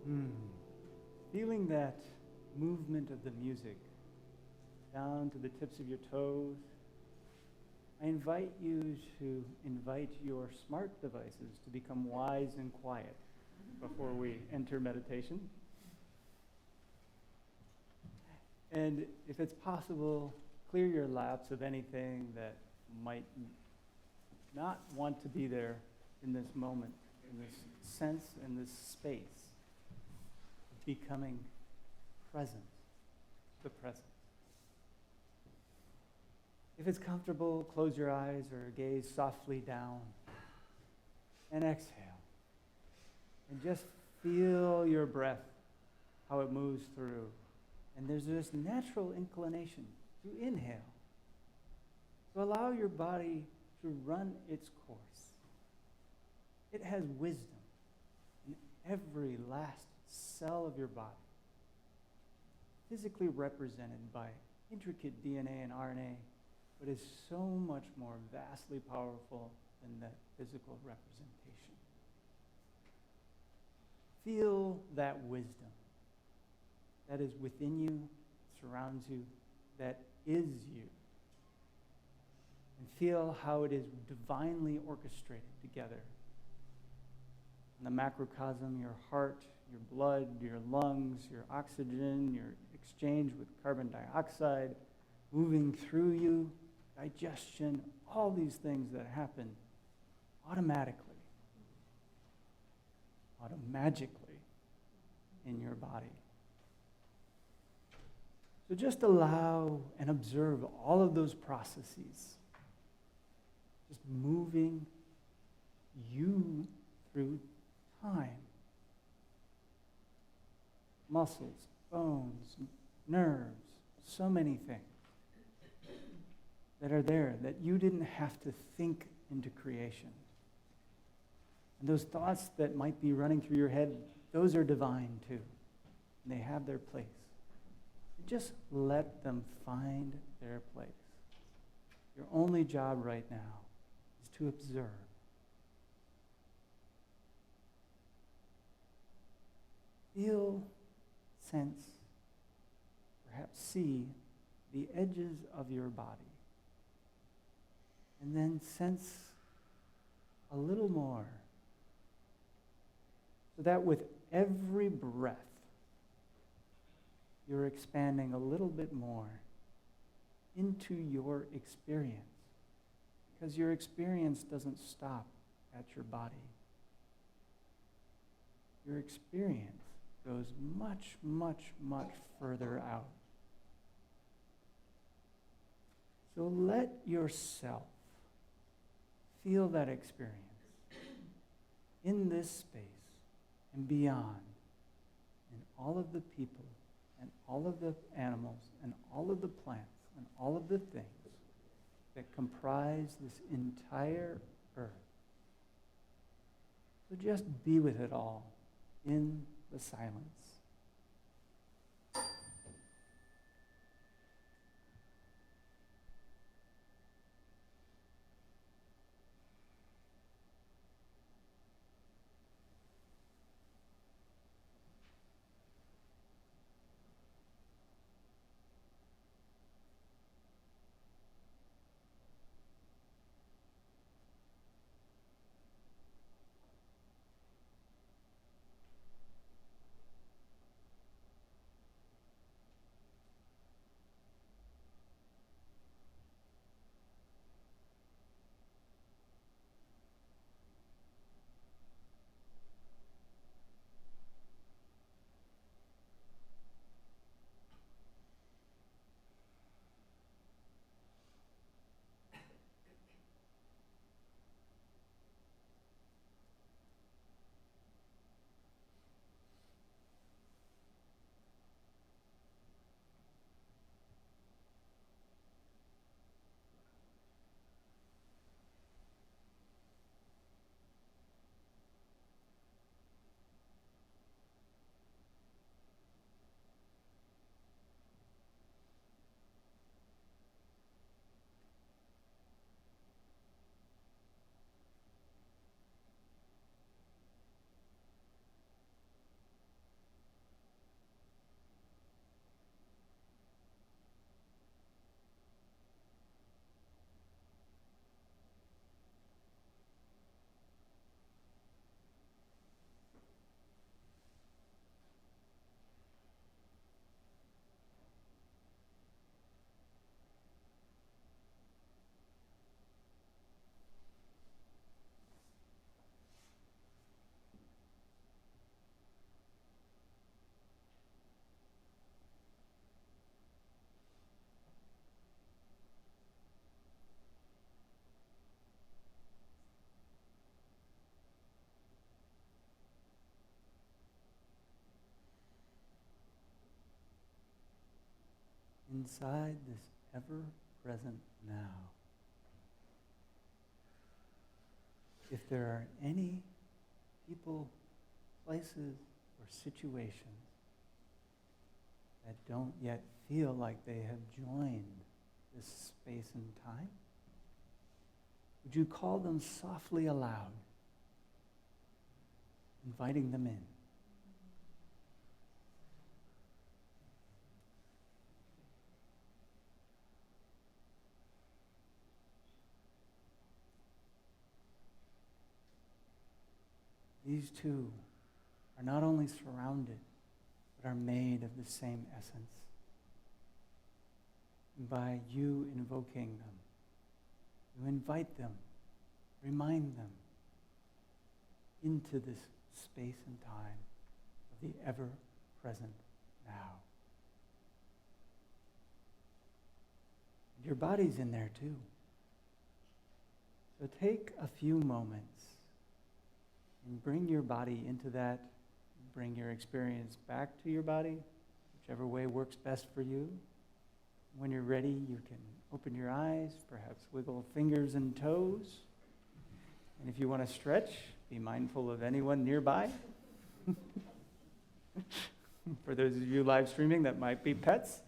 Hmm. Feeling that movement of the music down to the tips of your toes, I invite you to invite your smart devices to become wise and quiet before we enter meditation. And if it's possible, clear your laps of anything that might not want to be there in this moment, in this sense, in this space of becoming present, the present. If it's comfortable, close your eyes or gaze softly down and exhale. And just feel your breath, how it moves through. And there's this natural inclination to inhale. So allow your body to run its course. It has wisdom in every last cell of your body, physically represented by intricate DNA and RNA, but is so much more vastly powerful than that physical representation. Feel that wisdom that is within you, surrounds you, that is you. And feel how it is divinely orchestrated together. In the macrocosm, your heart, your blood, your lungs, your oxygen, your exchange with carbon dioxide, moving through you, digestion, all these things that happen automatically, automagically in your body. So just allow and observe all of those processes, just moving you through time. Muscles, bones, nerves, so many things that are there that you didn't have to think into creation. And those thoughts that might be running through your head, those are divine too. And they have their place. Just let them find their place. Your only job right now is to observe. Feel, sense, perhaps see the edges of your body. And then sense a little more. So that with every breath, you're expanding a little bit more into your experience. Because your experience doesn't stop at your body. Your experience goes much, much, much further out. So let yourself feel that experience in this space and beyond, in all of the people and all of the animals and all of the plants and all of the things that comprise this entire earth. So just be with it all in the silence. inside this ever-present now. If there are any people, places, or situations that don't yet feel like they have joined this space and time, would you call them softly aloud, inviting them in? These two are not only surrounded, but are made of the same essence. And by you invoking them, you invite them, remind them into this space and time of the ever-present now. And your body's in there too. So take a few moments and bring your body into that. Bring your experience back to your body, whichever way works best for you. When you're ready, you can open your eyes, perhaps wiggle fingers and toes. And if you want to stretch, be mindful of anyone nearby. For those of you live streaming, that might be pets.